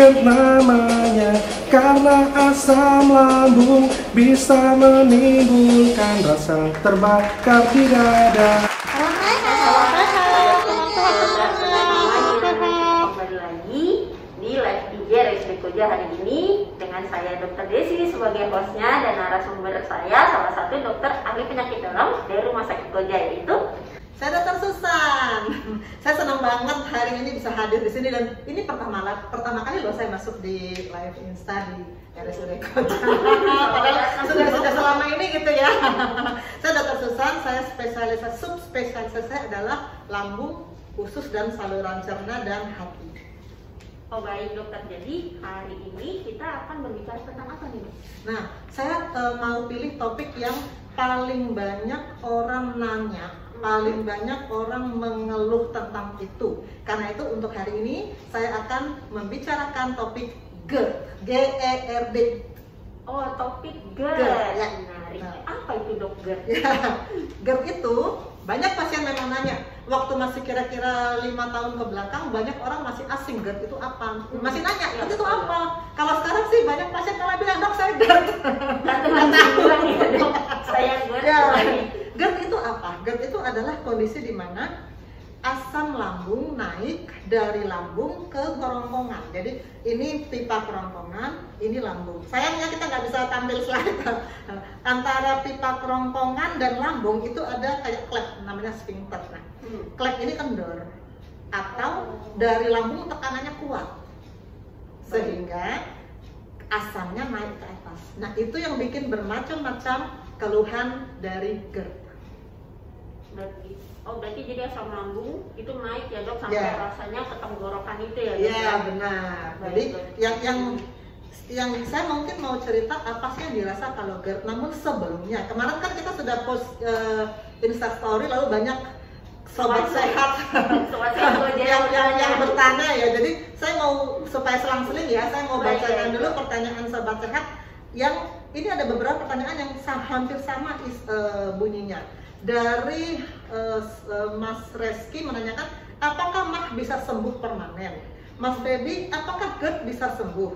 GERD namanya karena asam lambung bisa menimbulkan rasa terbakar di dada. Kembali lagi di live IG RSUD Koja hari ini dengan saya Dr. Desi sebagai hostnya dan narasumber saya salah satu dokter ahli penyakit dalam dari Rumah Sakit Koja, yaitu saya Dr. Susan. Saya senang banget hari ini bisa hadir di sini dan ini pertama kali loh saya masuk di live Insta di RSUD Koja. Padahal sudah selama ini gitu ya. Saya Dr. Susan, saya subspesialisasi saya adalah lambung, usus dan saluran cerna dan hati. oh baik dokter, jadi hari ini kita akan berbicara tentang apa nih dok? Nah, saya mau pilih topik yang paling banyak orang nanya, paling banyak orang mengeluh tentang itu. Karena itu untuk hari ini saya akan membicarakan topik GERD, G-E-R-D. Oh, topik GERD. Ya. Menarik. Nah. Apa itu dok GERD? Ya, GERD itu banyak pasien memang nanya. Waktu masih kira-kira 5 tahun ke belakang banyak orang masih asing GERD itu apa? Masih nanya, GERD itu apa? Kalau sekarang sih banyak pasien malah bilang, dok saya GERD. Saya GERD. Ya, GERD itu apa? GERD itu adalah kondisi di mana asam lambung naik dari lambung ke kerongkongan. Jadi ini pipa kerongkongan, ini lambung. Sayangnya kita nggak bisa tampil slide. Antara pipa kerongkongan dan lambung itu ada kayak klep, namanya sphincter. Nah, klep ini kendor atau dari lambung tekanannya kuat sehingga asamnya naik ke atas. Nah, itu yang bikin bermacam-macam keluhan dari GERD. Berarti jadi asam lambung itu naik ya dok sampai rasanya ke tenggorokan itu ya dok? Iya benar. Jadi yang saya mungkin mau cerita apa sih yang dirasa kalau GERD. Namun sebelumnya kemarin kan kita sudah post Instastory lalu banyak sobat sehat yang bertanya ya. Jadi saya mau supaya selang-seling ya, saya mau bacakan dulu pertanyaan sobat sehat yang ini ada beberapa pertanyaan yang hampir sama bunyinya. Dari Mas Reski menanyakan, apakah MAH bisa sembuh permanen? Mas Feby, apakah GERD bisa sembuh?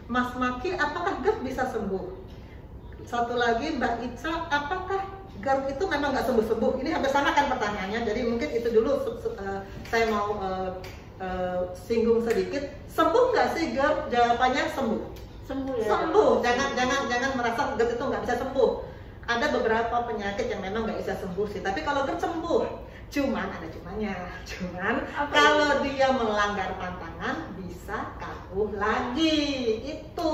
Mas Maki, apakah GERD bisa sembuh? Satu lagi Mbak Ica, apakah GERD itu memang nggak sembuh-sembuh? Ini hampir sama kan pertanyaannya, jadi mungkin itu dulu saya mau singgung sedikit. Sembuh nggak sih GERD? Jawabannya sembuh. Sembuh ya? Sembuh, jangan merasa GERD itu nggak bisa sembuh. Ada beberapa penyakit yang memang nggak bisa sembuh sih, tapi kalau GERD sembuh, cuman ada cumanya. Kalau dia melanggar pantangan bisa kambuh lagi. Itu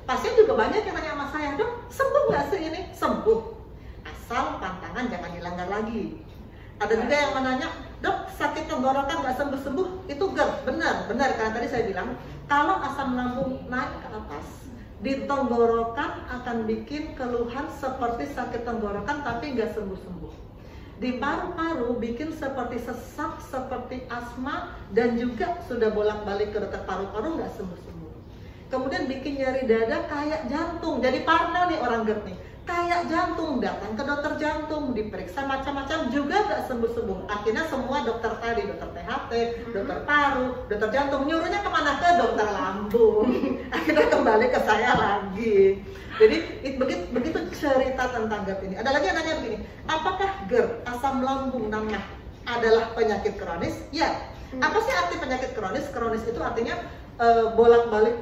pasien juga banyak yang nanya sama saya, dok sembuh nggak sih ini? Sembuh, asal pantangan jangan dilanggar lagi. Ada juga yang menanya, dok sakit tenggorokan nggak sembuh-sembuh, itu GERD. Benar, karena tadi saya bilang kalau asam lambung naik ke atas di tenggorokan akan bikin keluhan seperti sakit tenggorokan tapi nggak sembuh-sembuh. Di paru-paru bikin seperti sesak, seperti asma, dan juga sudah bolak-balik ke dokter paru-paru nggak sembuh-sembuh. Kemudian bikin nyeri dada kayak jantung. Jadi parno nih orang GERD nih, kayak jantung, datang ke dokter jantung, diperiksa macam-macam juga nggak sembuh-sembuh. Akhirnya semua dokter tadi, dokter THT, dokter paru, dokter jantung, nyuruhnya kemana? Ke dokter lambung. Akhirnya kembali ke saya lagi. Jadi begitu cerita tentang GERD ini. Ada lagi yang nanya begini, apakah GERD, asam lambung namanya adalah penyakit kronis? Ya. Apa sih arti penyakit kronis? Kronis itu artinya bolak-balik.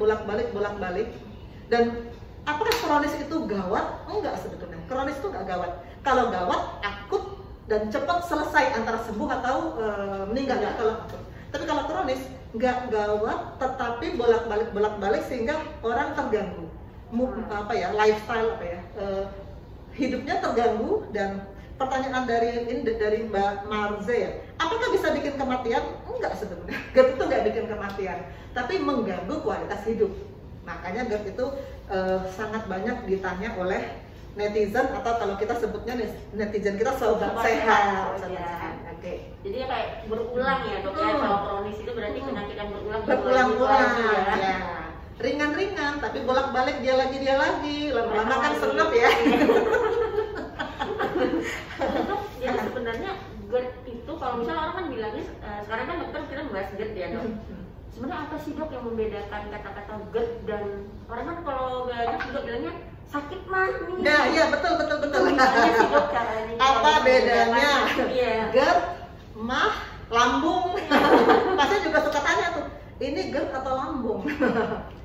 Dan apakah kronis itu gawat? Enggak sebetulnya. Kronis itu enggak gawat. Kalau gawat, akut dan cepat selesai antara sembuh atau meninggal ya kalau akut. Tapi kalau kronis enggak gawat, tetapi bolak-balik sehingga orang terganggu. Lifestyle hidupnya terganggu. Dan pertanyaan dari Mbak Marze ya, apakah bisa bikin kematian? Enggak sebetulnya. GERD itu enggak bikin kematian, tapi mengganggu kualitas hidup. Makanya GERD itu sangat banyak ditanya oleh netizen, atau kalau kita sebutnya netizen kita sobat sehat. Oke. Jadi kayak berulang ya dok ya. Kalau kronis itu berarti penyakit yang berulang-ulang ya. Ringan-ringan tapi bolak-balik dia lagi. Lama-lama kan senep ya. Dok, jadi sebenarnya GERD itu kalau misalnya orang kan bilangnya sekarang kan dokter kita membahas GERD ya dok. sebenarnya apa sih dok yang membedakan kata-kata GERD dan orang kan kalau nggak enak juga bilangnya sakit mah nih. Nah, iya betul. Gimana sih dok caranya? Apa bedanya? Iya. GERD, mah, lambung. Pasti juga suka tanya tuh, ini GERD atau lambung?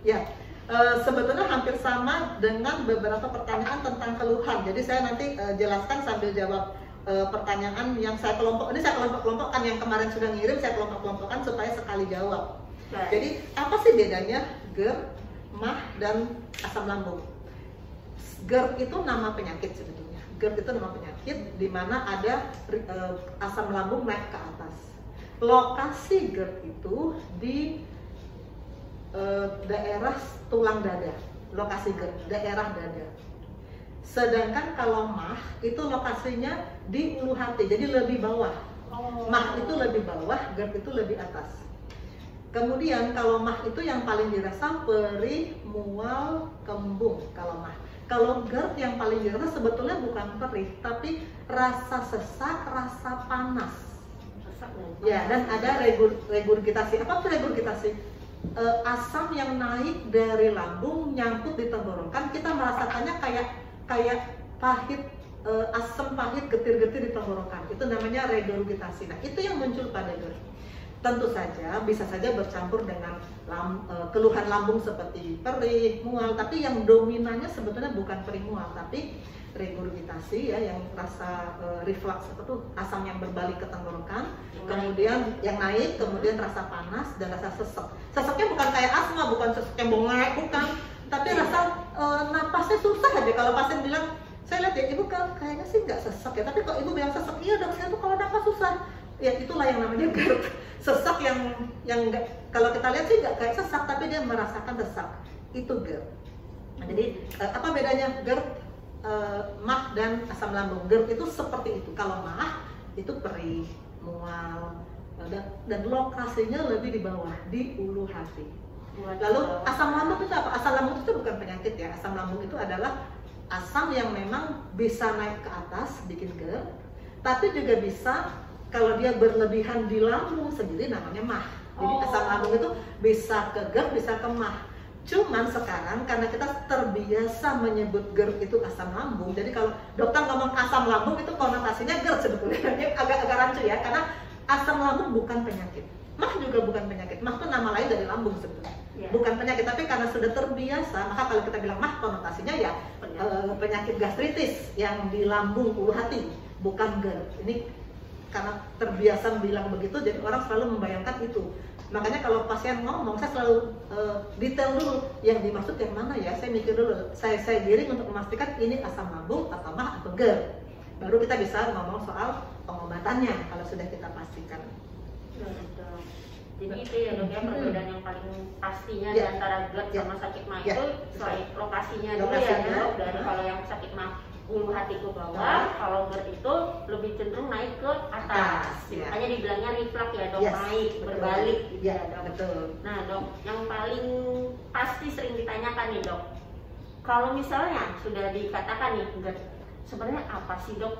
Ya, sebetulnya hampir sama dengan beberapa pertanyaan tentang keluhan. Jadi saya nanti jelaskan sambil jawab pertanyaan yang saya kelompok. Ini saya kelompok-kelompokkan, yang kemarin sudah ngirim saya kelompok-kelompokkan supaya sekali jawab. Baik. Jadi apa sih bedanya GERD, mah, dan asam lambung? GERD itu nama penyakit sebetulnya. GERD itu nama penyakit di mana ada asam lambung naik ke atas. Lokasi GERD itu di daerah tulang dada. Lokasi GERD, daerah dada. Sedangkan kalau mah itu lokasinya di ulu hati, jadi lebih bawah. Mah itu lebih bawah, GERD itu lebih atas. Kemudian kalau mah itu yang paling dirasa perih, mual, kembung kalau mah. Kalau GERD yang paling dirasa sebetulnya bukan perih, tapi rasa sesak, rasa panas. Ya, dan ada regurgitasi. Apa itu regurgitasi? Asam yang naik dari lambung nyangkut di tenggorokan, kita merasakannya kayak pahit, asam pahit getir-getir di tenggorokan. Itu namanya regurgitasi. Nah, itu yang muncul pada GERD. Tentu saja bisa saja bercampur dengan keluhan lambung seperti perih, mual, tapi yang dominannya sebetulnya bukan perih mual, tapi regurgitasi ya, yang rasa reflux itu asam yang berbalik ke tenggorokan, kemudian yang naik, kemudian rasa panas dan rasa sesek. Seseknya bukan kayak asma, bukan sesek yang bongek, bukan, tapi rasa napasnya susah aja. Kalau pasien bilang, saya lihat ya ibu kayaknya sih nggak sesek ya, tapi kok ibu bilang sesek, iya dok saya tuh kalau napas susah. Ya itulah yang namanya GERD. Sesak yang nggak, kalau kita lihat sih nggak kayak sesak, tapi dia merasakan sesak. Itu GERD. Nah, jadi apa bedanya GERD, mah, dan asam lambung? GERD itu seperti itu. Kalau mah itu perih, mual, dan lokasinya lebih di bawah, di ulu hati. Lalu asam lambung itu apa? Asam lambung itu bukan penyakit ya. Asam lambung itu adalah asam yang memang bisa naik ke atas bikin GERD, tapi juga bisa kalau dia berlebihan di lambung sendiri namanya mah. Jadi asam lambung itu bisa ke GERD, bisa ke mah. Cuman sekarang karena kita terbiasa menyebut GERD itu asam lambung, jadi kalau dokter ngomong asam lambung itu konotasinya GERD sebetulnya. Agak rancu ya, karena asam lambung bukan penyakit. Mah juga bukan penyakit. Mah itu nama lain dari lambung sebetulnya. Bukan penyakit, tapi karena sudah terbiasa, maka kalau kita bilang mah konotasinya ya penyakit gastritis yang di lambung ulu hati, bukan GERD. Ini karena terbiasa bilang begitu, jadi orang selalu membayangkan itu. Makanya kalau pasien ngomong, saya selalu detail dulu yang dimaksud yang mana ya. Saya mikir dulu, saya giring untuk memastikan ini asam lambung atau mah atau GERD. Baru kita bisa ngomong soal pengobatannya kalau sudah kita pastikan. Jadi itu ya dok ya, perbedaan yang paling pastinya di antara GERD sama sakit mah itu soal lokasinya dulu ya dok. Dari kalau yang sakit mah ulu hati ke bawah, kalau GERD itu lebih cenderung naik ke atas. Makanya dibilangnya reflux ya dok, naik, berbalik gitu ya dok. Betul. Nah dok, yang paling pasti sering ditanyakan nih dok, kalau misalnya sudah dikatakan nih GERD, sebenarnya apa sih dok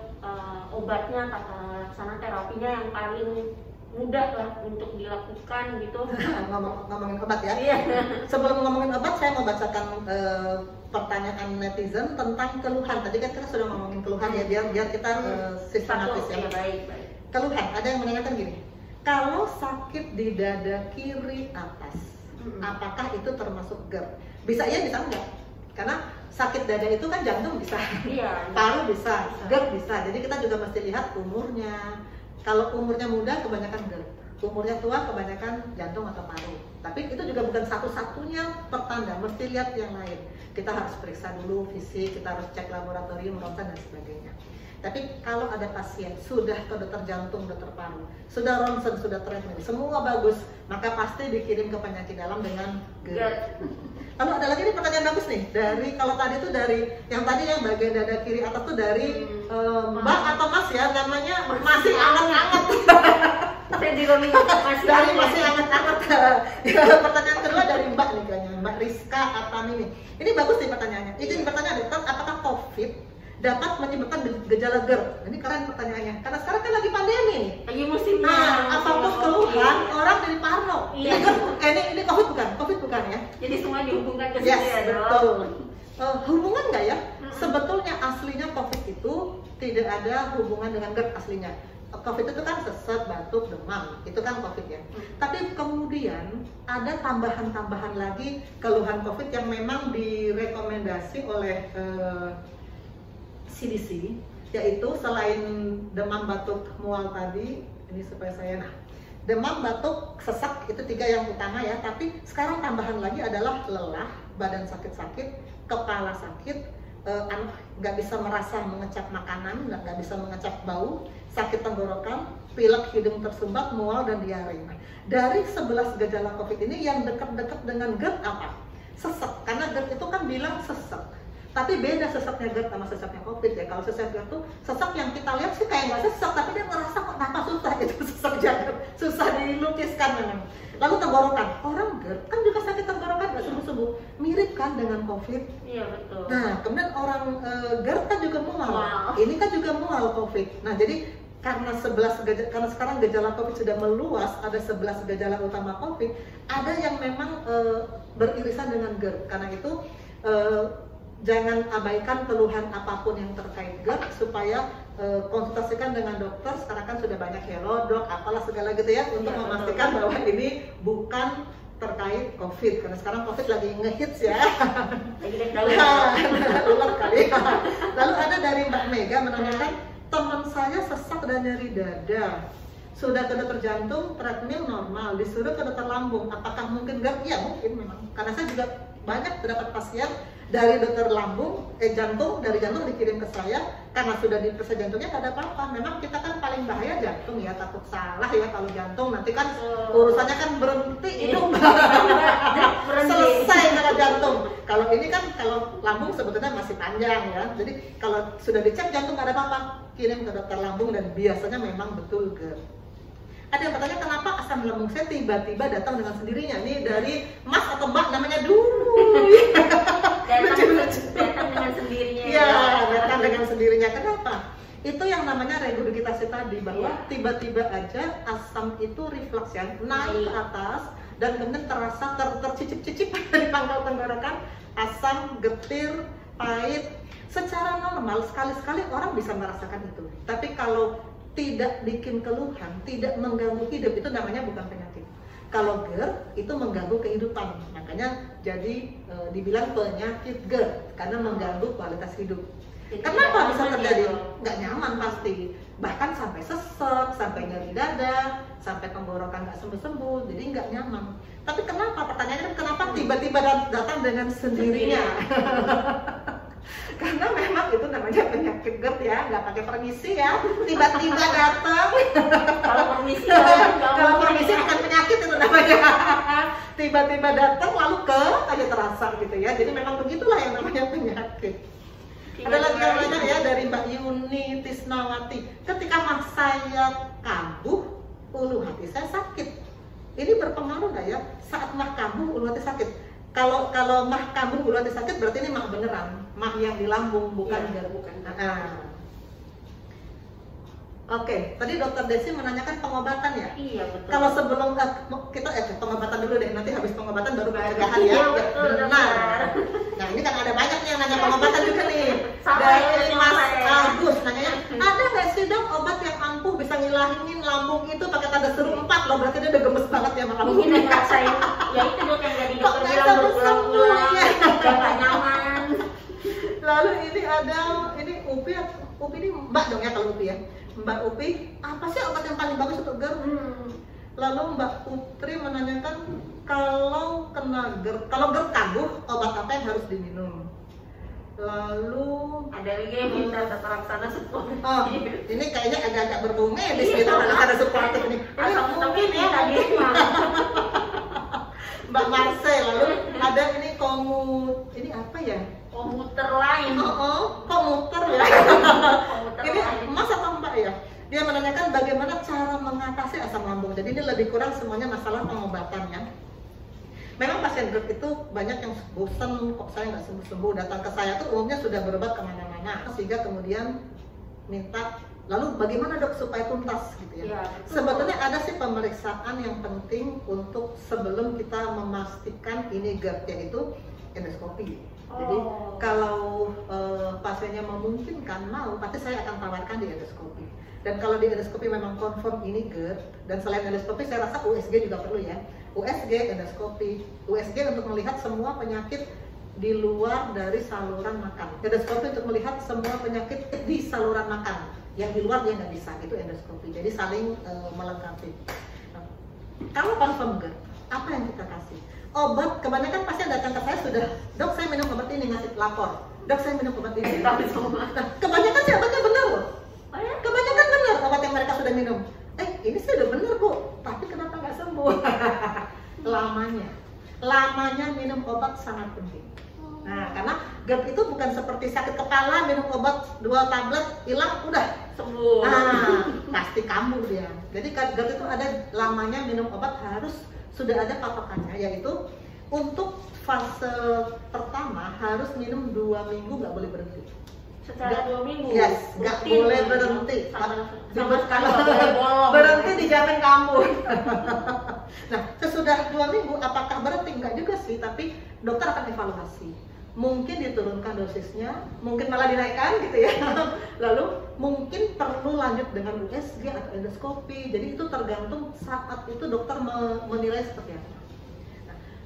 obatnya, tata laksana terapinya yang paling mudah lah untuk dilakukan gitu? Ngomongin obat ya? Iya. Sebelum ngomongin obat, saya mau bacakan pertanyaan netizen tentang keluhan. Tadi kan kita sudah ngomongin keluhan ya, biar kita sistematis ya. Baik. Keluhan, ada yang menanyakan gini, kalau sakit di dada kiri atas, apakah itu termasuk GERD? Bisa iya, bisa enggak? Karena sakit dada itu kan jantung bisa, paru bisa, GERD bisa. Jadi kita juga mesti lihat umurnya. Kalau umurnya muda kebanyakan GERD, umurnya tua kebanyakan jantung atau paru. Tapi itu juga bukan satu-satunya pertanda, mesti lihat yang lain. Kita harus periksa dulu fisik, kita harus cek laboratorium, ronsen dan sebagainya. Tapi kalau ada pasien sudah ke dokter jantung, dokter paru, sudah ronsen, sudah treatment, semua bagus, maka pasti dikirim ke penyakit dalam dengan GERD. Lalu ada lagi nih pertanyaan bagus nih, dari kalau tadi itu dari yang tadi yang bagian dada kiri atas tuh dari Mbak atau Mas ya, namanya masih anget-anget. Saya juga masih dari masih anget-anget. Ya, pertanyaan kedua dari Mbak nih kayaknya, Mbak Rizka Atami nih. Ini bagus nih pertanyaannya. Izin bertanya dokter, apakah COVID dapat menyebabkan gejala GERD. Ini keren pertanyaannya, karena sekarang kan lagi pandemi nih. Lagi musimnya. Nah, apapun keluhan orang jadi parno. Iya. Ini COVID bukan ya? Jadi semua dihubungkan ke situ Yes, ya, Dok. betul. Hubungan nggak ya? Sebetulnya aslinya COVID itu tidak ada hubungan dengan GERD aslinya. COVID itu kan sesak, batuk, demam, itu kan COVID ya. Tapi kemudian ada tambahan-tambahan lagi keluhan COVID yang memang direkomendasi oleh CDC, yaitu selain demam, batuk, mual tadi, ini supaya saya demam, batuk, sesak itu 3 yang utama ya. Tapi sekarang tambahan lagi adalah lelah, badan sakit-sakit, kepala sakit, nggak bisa merasa mengecap makanan, nggak bisa mengecap bau, sakit tenggorokan, pilek, hidung tersumbat, mual, dan diare. Nah, dari 11 gejala COVID ini yang dekat-dekat dengan GERD apa? Sesak, karena GERD itu kan bilang sesak. Tapi beda sesaknya GERD sama sesaknya COVID ya. Kalau sesak GERD itu sesak yang kita lihat sih kayak nggak sesak, tapi dia ngerasa kok napas susah gitu, sesak GERD, susah dilukiskan memang. Lalu tenggorokan, orang GERD kan juga sakit tenggorokan nggak sembuh-sembuh, mirip kan dengan COVID. Iya betul. Nah, kemudian orang GERD kan juga mual. Wow. Ini kan juga mual COVID. Nah, jadi karena sekarang gejala COVID sudah meluas, ada 11 gejala utama COVID, ada yang memang beririsan dengan GERD. Karena itu jangan abaikan keluhan apapun yang terkait GERD, supaya konsultasikan dengan dokter. Sekarang kan sudah banyak Hellodoc, apalah segala gitu ya, untuk Ya, memastikan bahwa ini bukan terkait COVID, karena sekarang COVID lagi ngehits ya. Lagi naik daun. Ulang kali. Lalu ada dari Mbak Mega menanyakan, teman saya sesak dan nyeri dada, sudah ke dokter jantung, treadmill normal, disuruh ke dokter lambung, apakah mungkin GERD? Ya mungkin memang, karena saya juga banyak dapat pasien dari dokter lambung, jantung, dari jantung dikirim ke saya karena sudah diperiksa jantungnya nggak ada apa-apa. Memang kita kan paling bahaya jantung ya, takut salah ya kalau jantung, nanti kan urusannya kan berhenti hidup. Selesai kalau jantung. Kalau ini kan, kalau lambung sebetulnya masih panjang ya. Jadi kalau sudah dicek jantung nggak ada apa-apa, kirim ke dokter lambung dan biasanya memang betul GERD. Ada yang bertanya kenapa asam lambung saya tiba-tiba datang dengan sendirinya. Ini dari Mas atau Mbak namanya Dui. Datang dengan sendirinya. Iya, datang dengan sendirinya. Kenapa? Itu yang namanya regurgitasi tadi, bahwa tiba-tiba aja asam itu reflux ya, naik ke atas dan kemudian terasa tercicip-cicip di pangkal tenggorokan, asam, getir, pahit. Secara normal sekali-sekali orang bisa merasakan itu. Tapi kalau tidak bikin keluhan, tidak mengganggu hidup, itu namanya bukan penyakit. Kalau GERD itu mengganggu kehidupan, makanya jadi dibilang penyakit GERD karena mengganggu kualitas hidup. Kenapa bisa terjadi? Nggak nyaman pasti, bahkan sampai sesek, sampai nyeri dada, sampai tenggorokan nggak sembuh-sembuh, jadi nggak nyaman. Tapi kenapa? Pertanyaannya kenapa tiba-tiba datang dengan sendirinya? Karena memang itu namanya penyakit GERD ya, nggak pakai permisi ya, tiba-tiba datang. Kalau permisi bukan penyakit itu namanya. Tiba-tiba datang lalu aja terasa gitu ya. Jadi memang begitulah yang namanya penyakit. Ada lagi yang lainnya ya dari Mbak Yuni Tisnawati. Ketika mas saya kambuh, ulu hati saya sakit. Ini berpengaruh nggak ya? Saat mah kambuh, ulu hati sakit. Kalau mah kambuh ulu hati sakit berarti ini mah beneran, mah yang di lambung bukan ya, bukan. Oke, tadi Dokter Desi menanyakan pengobatan ya. Iya betul. Kalau sebelum kita pengobatan dulu deh, nanti habis pengobatan baru pencegahan ya. Iya, betul, benar. Nah ini kan ada banyak nih yang nanya pengobatan juga nih. Sama Dari ya, Mas ya. Agus nanyanya, ada nggak sih dok obat yang ampuh bisa ngilangin lambung itu pakai tanda seru 4 loh, berarti dia udah gemes banget ya sama lambung. Mungkin ngerasain, ya itu dok yang dari dokter nggak bilang sembuh-sembuh? berulang-ulang, nggak nyaman. Lalu ini ada, ini Upi ini Mbak dong ya kalau Upi ya. Mbak Upi, apa sih obat yang paling bagus untuk GERD? Lalu Mbak Putri menanyakan kalau kena GERD, kalau GERD kambuh, obat apa yang harus diminum? Lalu Ada lagi yang minta tata laksana supportif. oh, ini kayaknya agak-agak berbau medis gitu, ada supportif nih. Asam Mungkin ini ya, tadi. Mbak Marcel, lalu ada ini ini apa ya? Komuter lain. Komuter ya. Komuter Ini lain. Mas atau Mbak ya? Dia menanyakan bagaimana cara mengatasi asam lambung. Jadi ini lebih kurang semuanya masalah pengobatannya. Memang pasien GERD itu banyak yang bosan, kok saya nggak sembuh-sembuh, datang ke saya tuh umumnya sudah berobat kemana-mana, sehingga kemudian minta, lalu bagaimana dok supaya tuntas gitu ya? Sebetulnya ada sih pemeriksaan yang penting untuk sebelum kita memastikan ini GERD, yaitu endoskopi. Jadi kalau pasiennya memungkinkan mau, pasti saya akan tawarkan di endoskopi. Dan kalau di endoskopi memang confirm ini GERD, dan selain endoskopi saya rasa USG juga perlu ya. USG, endoskopi, USG untuk melihat semua penyakit di luar dari saluran makan. Endoskopi untuk melihat semua penyakit di saluran makan. Yang di luar dia nggak bisa, itu endoskopi. Jadi saling melengkapi. Nah, kalau confirm GERD, apa yang kita kasih? Obat, kebanyakan pasien datang ke saya sudah, dok saya minum obat ini, ngasih lapor. Dok saya minum obat ini. Nah, kebanyakan sih obatnya benar loh. Kebanyakan benar obat yang mereka sudah minum. Ini sih udah benar bu, tapi kenapa nggak sembuh? Lamanya minum obat sangat penting. Nah, karena GERD itu bukan seperti sakit kepala, minum obat 2 tablet, hilang, udah sembuh. Nah, pasti kambuh dia. Jadi GERD itu ada lamanya minum obat, harus sudah ada patokannya, yaitu untuk fase pertama harus minum 2 minggu, nggak boleh berhenti. Secara 2 minggu? Yes, nggak boleh berhenti. Sama sekali nggak boleh bolong. Berhenti dijamin kambuh. Nah, sesudah 2 minggu, apakah berhenti? Enggak juga sih, tapi dokter akan evaluasi. Mungkin diturunkan dosisnya, mungkin malah dinaikkan gitu ya. Lalu mungkin perlu lanjut dengan USG atau endoskopi. Jadi itu tergantung saat itu dokter menilai seperti apa.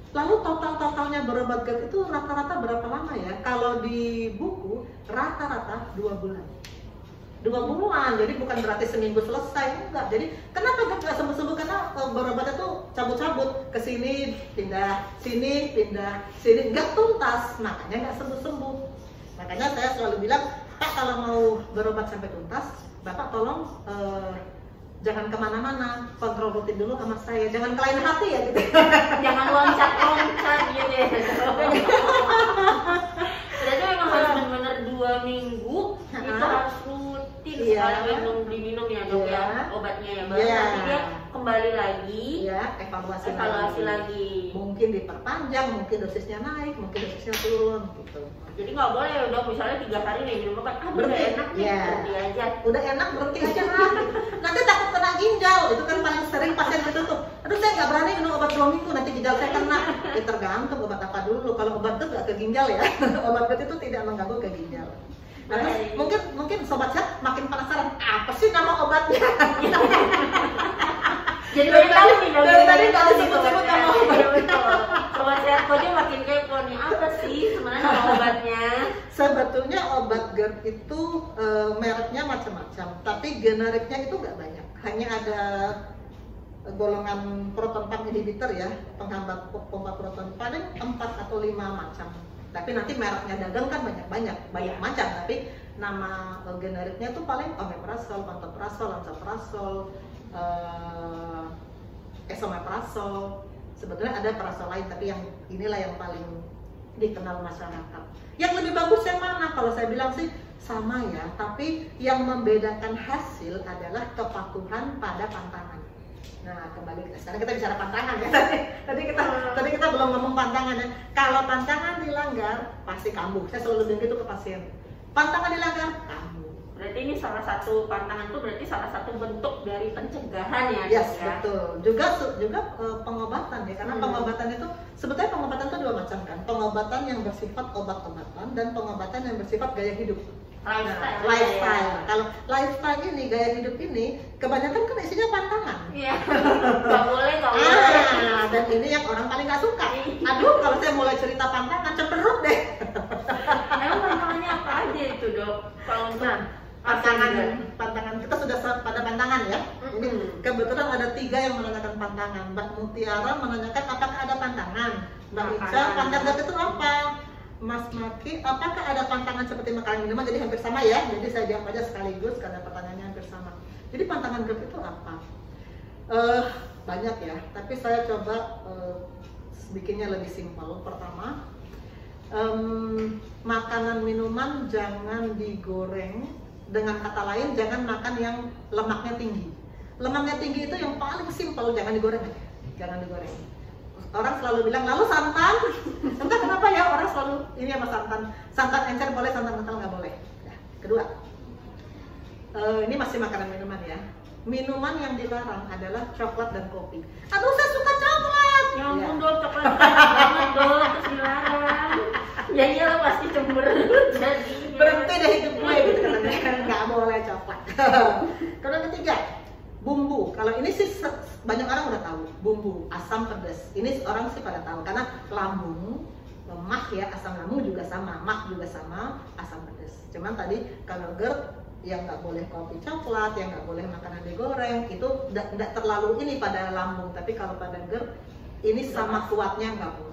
Lalu totalnya berobat GERD itu rata-rata berapa lama ya? Kalau di buku rata-rata 2 bulan. 2 bulan, jadi bukan berarti seminggu selesai, enggak. Jadi kenapa GERD nggak sembuh-sembuh? Karena berobatnya tuh cabut-cabut, ke sini pindah, sini pindah, sini nggak tuntas, makanya nggak sembuh-sembuh. Makanya saya selalu bilang, Pak kalau mau berobat sampai tuntas, Bapak tolong jangan kemana-mana, kontrol rutin dulu sama saya, jangan ke lain hati ya gitu. Jangan loncat-loncat gitu ya. Berarti memang harus benar-benar 2 minggu itu harus rutin sekali diminum ya dok ya obatnya ya. Baru nanti dia kembali lagi, evaluasi lagi. Mungkin diperpanjang, mungkin dosisnya naik, mungkin dosisnya turun gitu. Jadi nggak boleh ya dok, misalnya 3 hari nih minum obat, udah enak nih, berhenti aja. Udah enak berhenti aja lah. Nanti takut kena ginjal, itu kan paling sering pasien itu tuh. Aduh saya nggak berani minum obat 2 minggu, nanti ginjal saya kena. Tergantung obat apa dulu. Kalau obat itu nggak ke ginjal ya, obat itu tidak mengganggu ke ginjal. Nah, terus mungkin sobat chat makin penasaran, apa sih nama obatnya? Jadi banyak tahu nih dok. Dari tadi nggak disebut-sebut nama obatnya. Sobat chat aja makin kepo nih, apa sih sebenarnya nama obatnya? Sebetulnya obat GERD itu mereknya macam-macam, tapi generiknya itu nggak banyak. Hanya ada golongan proton pump inhibitor ya, penghambat pompa proton, paling 4 atau 5 macam. Tapi nanti mereknya dagang kan banyak macam, tapi nama generiknya tuh paling omeprazol, pantoprazol, lansoprazol, esomeprazol. Sebetulnya ada prazol lain, tapi yang inilah yang paling dikenal masyarakat. Yang lebih bagus yang mana? Kalau saya bilang sih sama ya, tapi yang membedakan hasil adalah kepatuhan pada pantangan. Nah, kembali sekarang kita bicara pantangan ya. Tadi kita belum ngomong pantangan ya. Kalau pantangan dilanggar pasti kambuh. Saya selalu bilang gitu ke pasien. Pantangan dilanggar kambuh. Berarti ini salah satu pantangan itu berarti salah satu bentuk dari pencegahan ya. Yes, ya? Betul. Juga pengobatan ya. Karena pengobatan itu sebetulnya pengobatan itu 2 macam kan. Pengobatan yang bersifat obat-obatan dan pengobatan yang bersifat gaya hidup. Lifestyle. Kalau lifestyle ini, gaya hidup ini, kebanyakan kan isinya pantangan. Iya. Nggak boleh. Dan ini yang orang paling nggak suka. Aduh, kalau saya mulai cerita pantangan, cenderung deh. Emang pantangannya apa aja itu dok? Kalau pantangan kita sudah pada pantangan ya. Ini kebetulan ada 3 yang menanyakan pantangan. Mbak Mutiara menanyakan apakah ada pantangan. Mbak Ica, pantangan itu apa? Mas Maki, apakah ada pantangan seperti makanan minuman? Jadi hampir sama ya. Jadi saya jawab aja sekaligus karena pertanyaannya hampir sama. Jadi pantangan GERD itu apa? Banyak ya. Tapi saya coba bikinnya lebih simpel. Pertama, makanan minuman jangan digoreng. Dengan kata lain, jangan makan yang lemaknya tinggi. Lemaknya tinggi itu yang paling simpel, jangan digoreng aja. Jangan digoreng. Orang selalu bilang, lalu santan? Entah kenapa ya orang selalu ini sama santan. Santan encer boleh, santan kental nggak boleh. Ya. Kedua, ini masih makanan minuman ya. Minuman yang dilarang adalah coklat dan kopi. Aduh, saya suka coklat. Ya ampun dong, coklat banget dong, terus dilarang. Ya iyalah pasti cemberut jadi. Berhenti deh hidup gue gitu kan, nggak boleh coklat. Kedua, ketiga, bumbu. Kalau ini sih banyak orang udah tahu, bumbu asam pedas. Ini orang sih pada tahu karena lambung, lemah ya, asam lambung juga sama, mak juga sama, asam pedas. Cuman tadi kalau GERD yang nggak boleh kopi coklat, yang nggak boleh makanan digoreng, itu nggak terlalu ini pada lambung. Tapi kalau pada GERD ini sama kuatnya nggak boleh.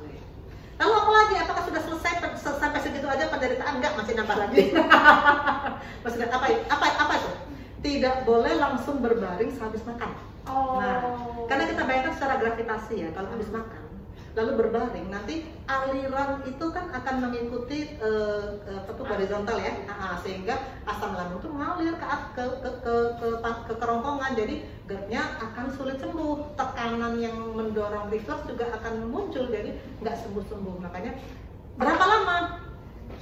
Lalu apa lagi? Apakah sudah selesai sampai segitu aja penderitaan? Enggak, masih nambah lagi. Masih apa itu? Tidak boleh langsung berbaring sehabis makan. Nah, karena kita bayangkan secara gravitasi ya, kalau habis makan lalu berbaring, nanti aliran itu kan akan mengikuti horizontal ya, sehingga asam lambung itu mengalir ke kerongkongan, jadi GERD-nya akan sulit sembuh, tekanan yang mendorong reflux juga akan muncul, jadi nggak sembuh-sembuh. Makanya berapa lama?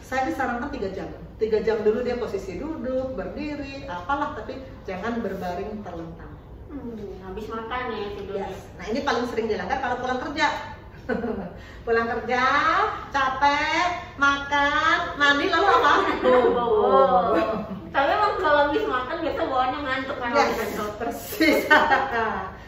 Saya disarankan 3 jam. 3 jam dulu dia posisi duduk, berdiri, apalah, tapi jangan berbaring terlentang. Habis makan ya tidurnya. Yes. Nah ini paling sering dilanggar kalau pulang kerja. Pulang kerja, capek, makan, mandi, lalu apa? Tapi emang kalau habis makan biasa bawaannya ngantuk kan? Yes, persis.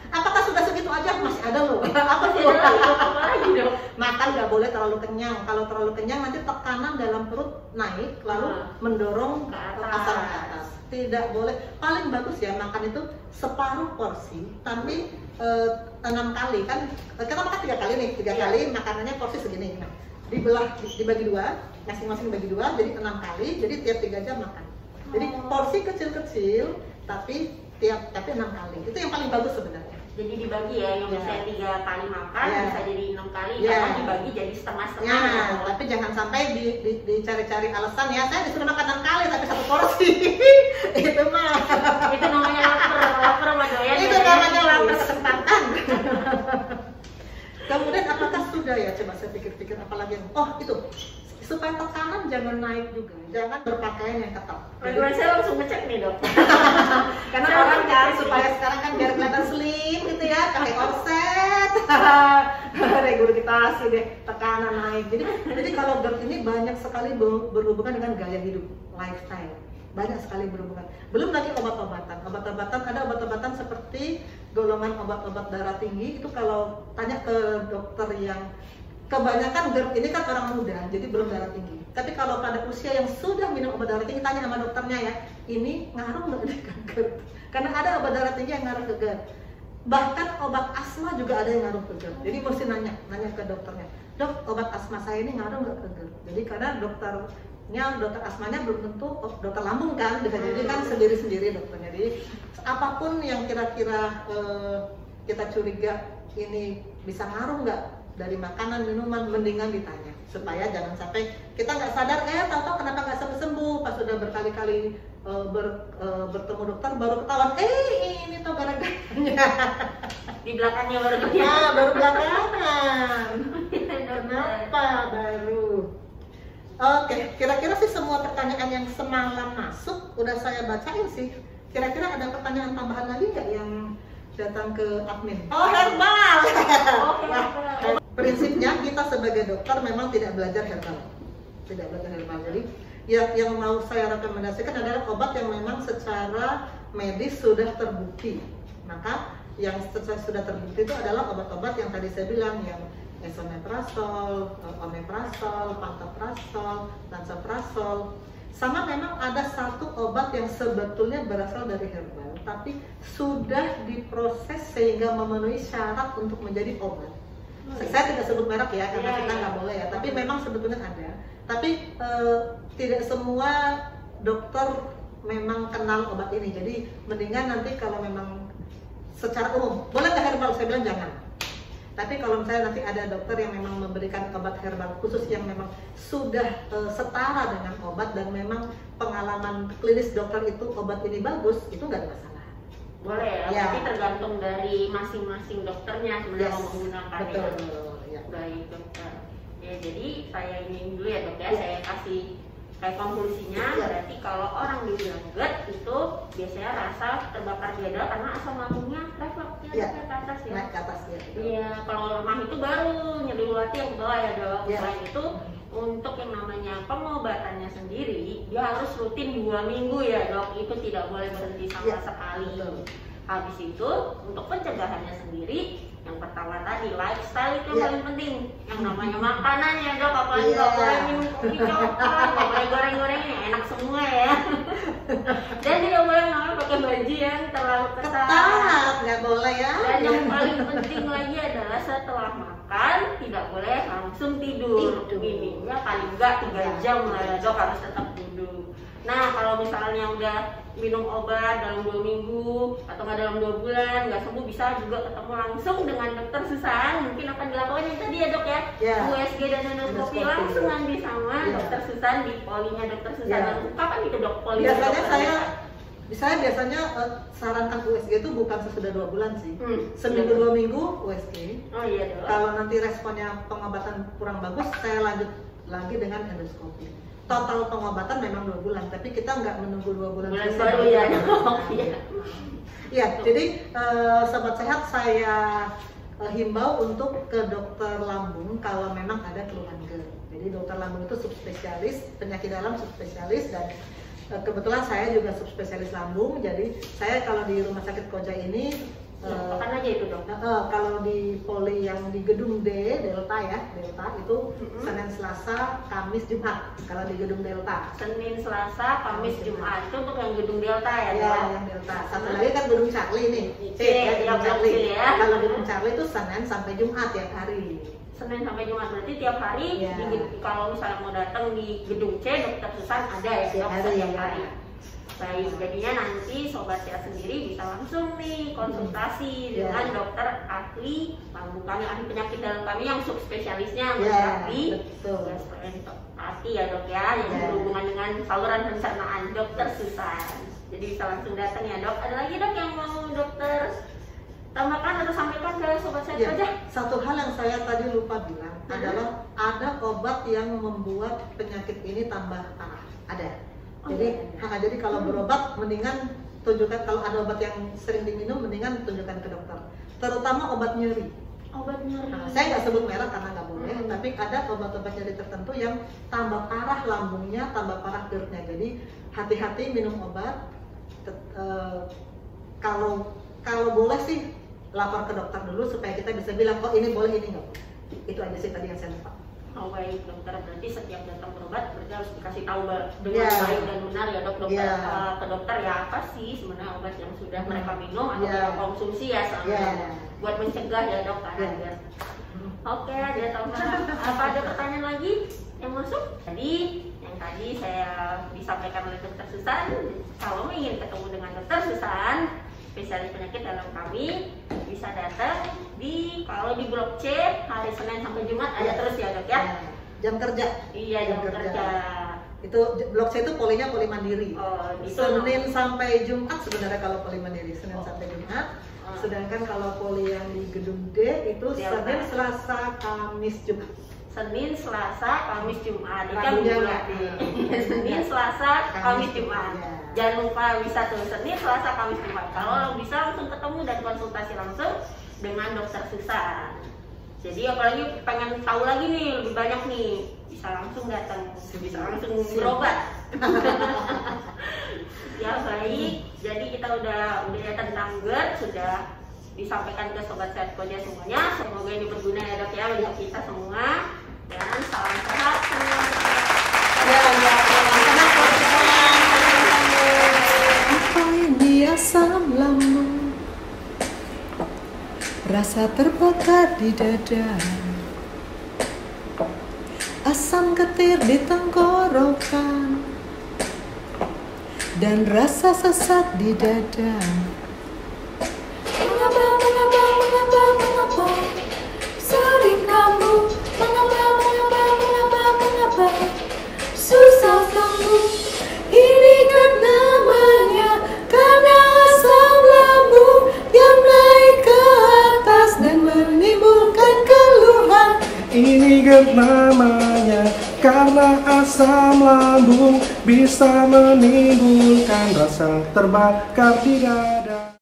Apakah sudah segitu aja? Masih ada loh. Apa sih? Lagi dong. Makan nggak boleh terlalu kenyang. Kalau terlalu kenyang nanti tekanan dalam perut naik, lalu mendorong asam ke atas. Tidak boleh. Paling bagus ya makan itu separuh porsi, tapi 6 kali kan. Kita makan 3 kali nih, 3 kali makanannya porsi segini. Nah, dibagi 2, masing-masing bagi 2, jadi 6 kali. Jadi tiap 3 jam makan. Jadi porsi kecil-kecil, tapi 6 kali. Itu yang paling bagus sebenarnya. Jadi dibagi ya, yang misalnya 3 kali makan bisa jadi 6 kali, karena dibagi jadi setengah-setengah. Ya, tapi jangan sampai dicari-cari alasan ya, saya disuruh makan 6 kali tapi 1 porsi. Itu mah. Itu namanya lapar sama doyan. Itu namanya lapar kesempatan. Kemudian apakah sudah ya? Coba saya pikir-pikir apalagi yang. Oh itu. Supaya tekanan jangan naik juga, jangan berpakaian yang ketat. Jadi saya langsung ngecek nih dok. Karena orang kan supaya sekarang kan biar kelihatan slim gitu ya, pakai korset. Regurgitasi deh, tekanan naik. Jadi kalau GERD ini banyak sekali berhubungan dengan gaya hidup, lifestyle. Banyak sekali berhubungan. Belum lagi obat-obatan. Obat-obatan ada obat-obatan seperti golongan obat-obat darah tinggi. Itu kalau tanya ke dokter yang kebanyakan GERD ini kan orang muda, jadi belum darah tinggi. Tapi kalau pada usia yang sudah minum obat darah tinggi, tanya sama dokternya ya, ini ngaruh nggak dengan GERD? Karena ada obat darah tinggi yang ngaruh ke GERD. Bahkan obat asma juga ada yang ngaruh ke GERD. Jadi mesti nanya ke dokternya, dok, obat asma saya ini ngaruh nggak ke GERD? Jadi karena dokter asmanya belum tentu dokter lambung kan, bisa jadi kan sendiri-sendiri dokternya. Jadi apapun yang kira-kira kita curiga ini bisa ngaruh nggak dari makanan, minuman, mendingan ditanya supaya jangan sampai kita nggak sadar, tahu-tahu kenapa nggak sembuh-sembuh, pas sudah berkali-kali bertemu dokter baru ketahuan, ini tuh gara-garanya di belakangnya baru kelihatan. Ya, baru belakangan. Kenapa baru? Oke, kira-kira sih semua pertanyaan yang semalam masuk udah saya bacain sih. Kira-kira ada pertanyaan tambahan lagi nggak yang datang ke admin? Oh, herbal. Prinsipnya kita sebagai dokter memang tidak belajar herbal. Jadi yang mau saya rekomendasikan adalah obat yang memang secara medis sudah terbukti. Maka yang sudah terbukti itu adalah obat-obat yang tadi saya bilang, yang esomeprazol, omeprazol, pantoprazol, lansoprazol. Sama memang ada satu obat yang sebetulnya berasal dari herbal, tapi sudah diproses sehingga memenuhi syarat untuk menjadi obat. Saya tidak sebut merek ya, karena kita nggak boleh ya. Tapi memang sebetulnya ada. Tapi tidak semua dokter memang kenal obat ini. Jadi mendingan nanti kalau memang secara umum, boleh nggak herbal? Saya bilang jangan. Tapi kalau misalnya nanti ada dokter yang memang memberikan obat herbal khusus yang memang sudah setara dengan obat dan memang pengalaman klinis dokter itu obat ini bagus, itu nggak ada masalah. Boleh ya, tapi tergantung dari masing-masing dokternya sebenarnya mau menggunakan. Betul. Baik dokter. Ya jadi saya ini dulu ya dok ya, saya kasih kayak konklusinya. Berarti kalau orang dibilang GERD itu biasanya rasa terbakar di dada karena asam lambungnya refleksnya ke atas ya. Naik ke atas ya. Iya, kalau lemah itu baru nyeri hati yang ke bawah ya dok. Selain itu untuk yang namanya pengobatannya sendiri dia harus rutin 2 minggu ya dok, itu tidak boleh berhenti sama sekali. Habis itu untuk pencegahannya sendiri, yang pertama tadi lifestyle itu yang paling penting, yang namanya makanan ya dok, apalagi nggak boleh minum kopi coklat, nggak boleh goreng-gorengnya, enak semua ya. Dan tidak boleh namanya pakai baju yang terlalu ketat, nggak boleh ya. Dan yang paling penting lagi adalah setelah makan tidak boleh langsung tidur. Minimalnya paling enggak 3 jam lah ya dok, harus tetap duduk. Nah kalau misalnya udah minum obat dalam 2 minggu atau nggak dalam 2 bulan nggak sembuh, bisa juga ketemu langsung dengan dokter Susan. Mungkin akan dilakukan yang tadi ya dok ya, USG dan endoskopi langsung nanti sama dokter Susan di polinya dokter Susan. Kapan itu dok poli? Saya biasanya sarankan USG itu bukan sesudah 2 bulan sih, seminggu 2 minggu USG. Oh iya dok. Kalau nanti responnya pengobatan kurang bagus, saya lanjut lagi dengan endoskopi. Total pengobatan memang 2 bulan, tapi kita nggak menunggu 2 bulan baru ya. Iya, jadi sobat sehat saya himbau untuk ke dokter lambung kalau memang ada keluhan GERD. Jadi dokter lambung itu subspesialis penyakit dalam, subspesialis, dan kebetulan saya juga subspesialis lambung. Jadi saya kalau di rumah sakit Koja ini kapan aja itu dok? Kalau di poli yang di gedung D Delta ya, Delta itu Senin, Selasa, Kamis, Jumat. Kalau di gedung Delta Senin, Selasa, Kamis, Jumat itu untuk yang gedung Delta ya? Iya, yang Delta. Satu lagi kan gedung Charlie nih, C ya, gedung Charlie. Kalau gedung Charlie itu Senin sampai Jumat tiap hari. Senin sampai Jumat, berarti tiap hari kalau misalnya mau datang di gedung C dokter Susan ada ya dok setiap hari. Baik, jadinya nanti sobat sehat sendiri bisa langsung nih konsultasi dengan dokter ahli lambung kami, ahli penyakit dalam kami yang subspesialisnya berarti pasti ya dok ya, yang berhubungan dengan saluran pencernaan dokter Susan. Jadi bisa langsung datang ya dok. Ada lagi dok yang mau dokter tambahkan atau sampaikan ke sobat sehat aja? Satu hal yang saya tadi lupa bilang adalah ada obat yang membuat penyakit ini tambah parah. Ada. Jadi kalau berobat mendingan tunjukkan, kalau ada obat yang sering diminum mendingan tunjukkan ke dokter. Terutama obat nyeri. Obat nyeri. Saya nggak sebut merek karena nggak boleh, tapi ada obat-obat nyeri tertentu yang tambah parah lambungnya, tambah parah GERD-nya. Jadi hati-hati minum obat. Kalau boleh sih lapor ke dokter dulu supaya kita bisa bilang kok ini boleh, ini nggak. Itu aja sih tadi yang saya lupa. Oh baik dokter, berarti setiap datang berobat berarti harus dikasih tahu dengan baik dan benar ya dok. Dokter ke dokter ya apa sih sebenarnya obat yang sudah mereka minum atau konsumsi ya selama buat mencegah ya dok kan. Oke, ada tambahan apa, ada pertanyaan lagi yang masuk? Jadi yang tadi saya disampaikan oleh dokter Susan, kalau ingin ketemu dengan dokter Susan spesialis penyakit dalam kami bisa datang kalau di Blok C hari Senin sampai Jumat ada terus ya dok ya? Jam kerja. Iya, jam kerja. Itu Blok C itu polinya poli mandiri. Gitu. Senin sampai Jumat sebenarnya kalau poli mandiri Senin sampai Jumat. Sedangkan kalau poli yang di gedung D itu Senin, Selasa, Kamis, Jumat. Senin, Selasa, Kamis, Jumat. Itu yang berarti. Senin, Selasa, Kamis, Jumat. Jangan lupa bisa tuh Senin, Selasa, Kamis, Jumat. Kalau bisa langsung ketemu dan konsultasi langsung dengan dokter Susan. Jadi apalagi pengen tahu lagi nih lebih banyak nih, bisa langsung datang, bisa langsung berobat. Ya baik, jadi kita udah tentang GERD sudah disampaikan ke sobat sehat Koja semuanya. Semoga ini berguna ya dok ya untuk kita semua, dan salam sehat semua. Apa ini asam lambung, rasa terbakar di dada, asam ketir di tenggorokan, dan rasa sesak di dada. Mengapa sering kamu, mengapa susah kamu. Ini kan namanya karena asam lambung yang naik ke atas dan menimbulkan keluhan GERD namanya karena asam lambung bisa menimbulkan rasa terbakar di dada.